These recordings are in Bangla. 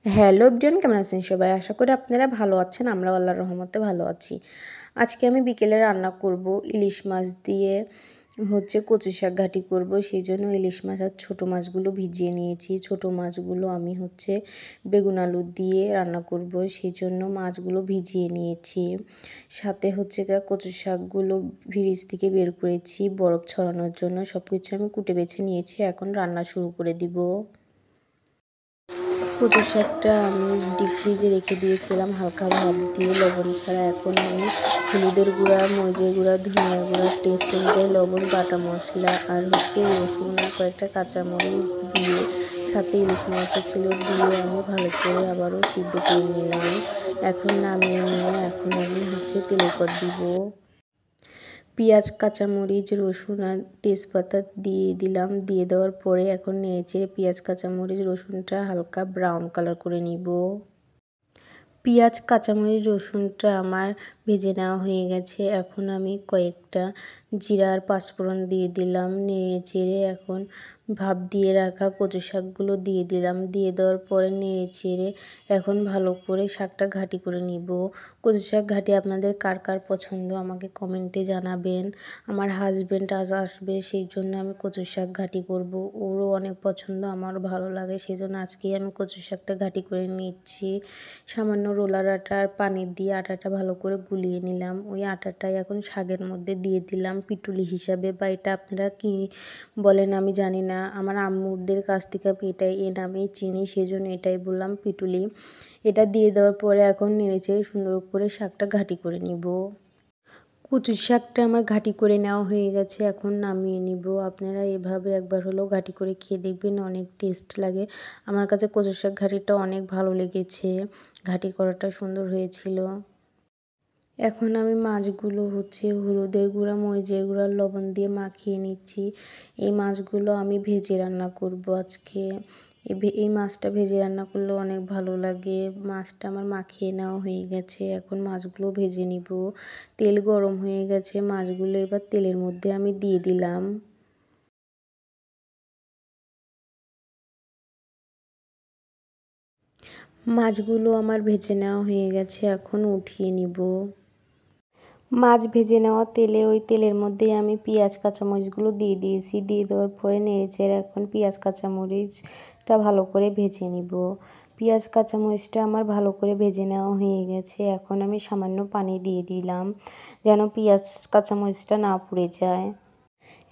হ্যালো এভরিওয়ান, কেমন আছেন সবাই? আশা করি আপনারা ভালো আছেন। আমরাও আল্লাহর রহমতে ভালো আছি। আজকে আমি বিকেলে রান্না করব ইলিশ মাছ দিয়ে কচু শাক ঘাঁটি করব। সেজন্য ইলিশ মাছ আর ছোটো মাছগুলো ভিজিয়ে নিয়েছি। ছোটো মাছগুলো আমি বেগুন আলু দিয়ে রান্না করব, সেজন্য মাছগুলো ভিজিয়ে নিয়েছি। সাথে কচু শাকগুলো ফ্রিজ থেকে বের করেছি বরফ ছড়ানোর জন্য। সব কিছু আমি কুটে বেছে নিয়েছি। এখন রান্না শুরু করে দিব। কচু শাকটা আমি ডিপ ফ্রিজে রেখে দিয়েছিলাম হালকা ভাপ দিয়ে লবণ ছাড়া। এখন আমি হলুদের গুঁড়া, মরিচের গুঁড়া, ধনিয়ার গুঁড়া, টেস্ট অনুযায়ী লবণ, বাটা মশলা আর রসুন আর কয়েকটা কাঁচামরিচ দিয়ে, সাথে ইলিশ মাছও ছিল দিয়ে আমি ভালো করে আবারও সিদ্ধ করে নিলাম। এখন নামিয়ে নিয়ে এখন আমি তেলের পর দিব। পেঁয়াজ, কাঁচামরিচ, রসুন আর তেজপাতা দিয়ে দিলাম। দিয়ে দেওয়ার পরে এখন নেড়েচেড়ে পেঁয়াজ, কাঁচামরিচ, রসুনটা হালকা ব্রাউন কালার করে নিব। পেঁয়াজ, কাঁচামরিচ, রসুনটা আমার ভেজে নেওয়া হয়ে গেছে। এখন আমি কয়েকটা জিরা আর পাঁচফোড়ন দিয়ে দিলাম। নেড়েচেড়ে এখন ভাপ দিয়ে রাখা কচু শাকগুলো দিয়ে দিলাম। দিয়ে দেওয়ার পরে নেড়েচেড়ে এখন ভালো করে শাকটা ঘাঁটি করে নিব। কচু শাক ঘাঁটি আপনাদের কার কার পছন্দ আমাকে কমেন্টে জানাবেন। আমার হাজব্যান্ড আজ আসবে, সেই জন্য আমি কচু শাক ঘাঁটি করব। ওরও অনেক পছন্দ, আমারও ভালো লাগে, সেই জন্য আজকেই আমি কচু শাকটা ঘাঁটি করে নিচ্ছি। সামান্য রোলার আটা আর পানি দিয়ে আটাটা ভালো করে গুলিয়ে নিলাম। ওই আটাটাই এখন শাকের মধ্যে দিয়ে দিলাম পিটুলি হিসাবে, বা এটা আপনারা কি বলেন আমি জানি না। আমার আম্মুদের কাছ থেকে আমি এই নামেই চিনি, সেজন্য এটাই বললাম পিটুলি। এটা দিয়ে দেওয়ার পরে এখন নেড়েচেড়ে সুন্দর করে শাকটা ঘাঁটি করে নিব। কচু শাকটা আমার ঘাঁটি করে নেওয়া হয়ে গেছে, এখন নামিয়ে নিব। আপনারা এভাবে একবার হলেও ঘাঁটি করে খেয়ে দেখবেন, অনেক টেস্ট লাগে। আমার কাছে কচু শাক ঘাঁটিটা অনেক ভালো লেগেছে, ঘাঁটি করাটা সুন্দর হয়েছিল। এখন আমি মাছগুলো হলুদের গুঁড়া, মরিচের গুঁড়া, লবণ দিয়ে মাখিয়ে নিচ্ছি। এই মাছগুলো আমি ভেজে রান্না করব আজকে। এই মাছটা ভেজে রান্না করলে অনেক ভালো লাগে। মাছটা আমার মাখিয়ে নেওয়া হয়ে গেছে, এখন মাছগুলো ভেজে নিব। তেল গরম হয়ে গেছে, মাছগুলো এবার তেলের মধ্যে আমি দিয়ে দিলাম। মাছগুলো আমার ভেজে নেওয়া হয়ে গেছে, এখন উঠিয়ে নিব। মাছ ভেজে নেওয়া তেলে, ওই তেলের মধ্যেই আমি পেঁয়াজ, কাঁচামরিচগুলো দিয়ে দিয়েছি। দিয়ে দেওয়ার পরে নেড়েচেড়ে এখন পেঁয়াজ, কাঁচামরিচটা ভালো করে ভেজে নিব। পেঁয়াজ, কাঁচামরিচটা আমার ভালো করে ভেজে নেওয়া হয়ে গেছে। এখন আমি সামান্য পানি দিয়ে দিলাম, যেন পেঁয়াজ, কাঁচামরিচটা না পুড়ে যায়।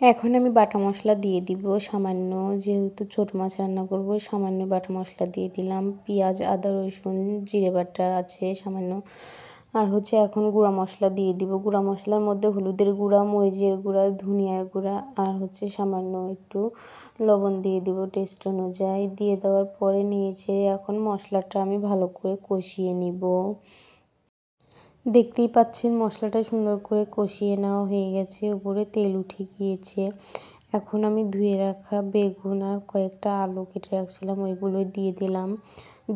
এখন আমি বাটা মশলা দিয়ে দিব সামান্য, যেহেতু ছোটো মাছ রান্না করব, সামান্য বাটা মশলা দিয়ে দিলাম। পেঁয়াজ, আদা, রসুন, জিরে বাটা আছে সামান্য। আর এখন গুঁড়া মশলা দিয়ে দিব। গুঁড়া মশলার মধ্যে হলুদের গুঁড়া, মরিচের গুঁড়া, ধনিয়ার গুঁড়া আর সামান্য একটু লবণ দিয়ে দিব টেস্ট অনুযায়ী। দিয়ে দেওয়ার পরে নেড়েচেড়ে এখন মশলাটা আমি ভালো করে কষিয়ে নিব। দেখতেই পাচ্ছেন মশলাটা সুন্দর করে কষিয়ে নেওয়া হয়ে গেছে, উপরে তেল উঠে গিয়েছে। এখন আমি ধুয়ে রাখা বেগুন আর কয়েকটা আলু কেটে রাখছিলাম, ওইগুলো দিয়ে দিলাম।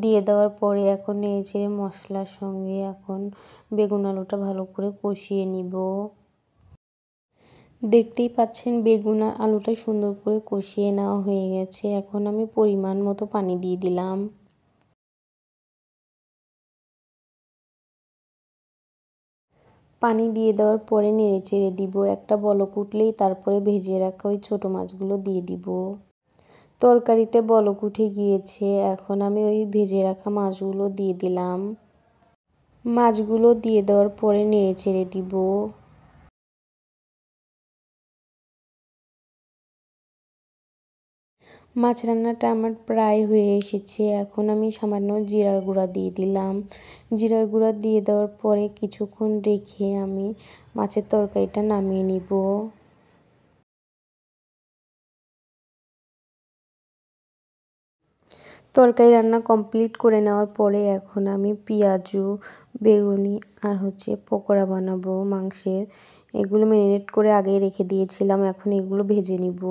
দিয়ে দেওয়ার পরে এখন নেড়েচেড়ে মশলার সঙ্গে এখন বেগুন আলুটা ভালো করে কষিয়ে নিব। দেখতেই পাচ্ছেন বেগুন আর আলুটা সুন্দর করে কষিয়ে নেওয়া হয়ে গেছে। এখন আমি পরিমাণ মতো পানি দিয়ে দিলাম। পানি দিয়ে দেওয়ার পরে নেড়েচেড়ে দিব। একটা বলক উঠলেই তারপরে ভেজে রাখা ওই ছোটো মাছগুলো দিয়ে দিব। তরকারিতে বলক উঠে গিয়েছে, এখন আমি ওই ভেজে রাখা মাছগুলো দিয়ে দিলাম। মাছগুলো দিয়ে দেওয়ার পরে নেড়েচেড়ে দিব। মাছ রান্নাটা আমার প্রায় হয়ে এসেছে, এখন আমি সামান্য জিরার গুঁড়া দিয়ে দিলাম। জিরার গুঁড়া দিয়ে দেওয়ার পরে কিছুক্ষণ রেখে আমি মাছের তরকারিটা নামিয়ে নিব। তরকারি রান্না কমপ্লিট করে নেওয়ার পরে এখন আমি পেঁয়াজু, বেগুনি আর পকোড়া বানাবো মাংসের। এগুলো ম্যারিনেট করে আগেই রেখে দিয়েছিলাম, এখন এগুলো ভেজে নিব।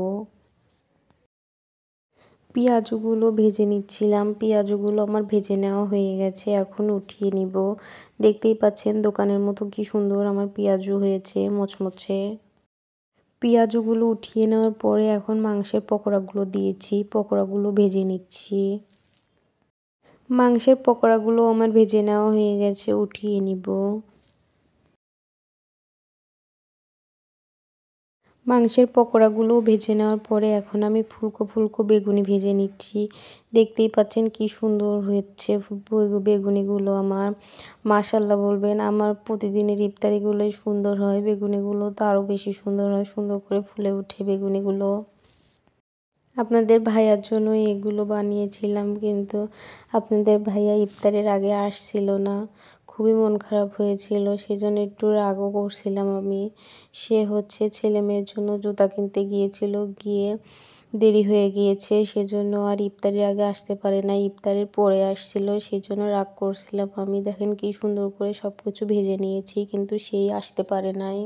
পেঁয়াজগুলো ভেজে নিচ্ছিলাম, পেঁয়াজগুলো আমার ভেজে নেওয়া হয়ে গেছে, এখন উঠিয়ে নিব। দেখতেই পাচ্ছেন দোকানের মতো কি সুন্দর আমার পেঁয়াজু হয়েছে, মচমচে। পেঁয়াজগুলো উঠিয়ে নেওয়ার পরে এখন মাংসের পকোড়াগুলো দিয়েছি, পকোড়াগুলো ভেজে নিচ্ছি। মাংসের পকোড়াগুলো আমার ভেজে নেওয়া হয়ে গেছে, উঠিয়ে নিব। মাংসের পকোড়াগুলো ভেজে নেওয়ার পরে এখন আমি ফুলকো ফুলকো বেগুনি ভেজে নিচ্ছি। দেখতেই পাচ্ছেন কি সুন্দর হয়েছে বেগুনিগুলো আমার। মাশাআল্লাহ বলবেন, আমার প্রতিদিনের ইফতারিগুলোই সুন্দর হয়, বেগুনিগুলো তো আরও বেশি সুন্দর হয়, সুন্দর করে ফুলে ওঠে বেগুনিগুলো। আপনাদের ভাইয়ার জন্য এগুলো বানিয়েছিলাম, কিন্তু আপনাদের ভাইয়া ইফতারের আগে আসছিল না। খুবই মন খারাপ হয়েছিল, সেজন্য একটু রাগও করছিলাম আমি। সে হচ্ছে ছেলে মেয়ের জন্য জুতা কিনতে গিয়েছিল, গিয়ে দেরি হয়ে গিয়েছে, সেজন্য আর ইফতারের আগে আসতে পারে না, ইফতারের পরে আসছিল, সেজন্য রাগ করছিলাম আমি। দেখেন কি সুন্দর করে সব কিছু ভেজে নিয়েছি, কিন্তু সেই আসতে পারে নাই।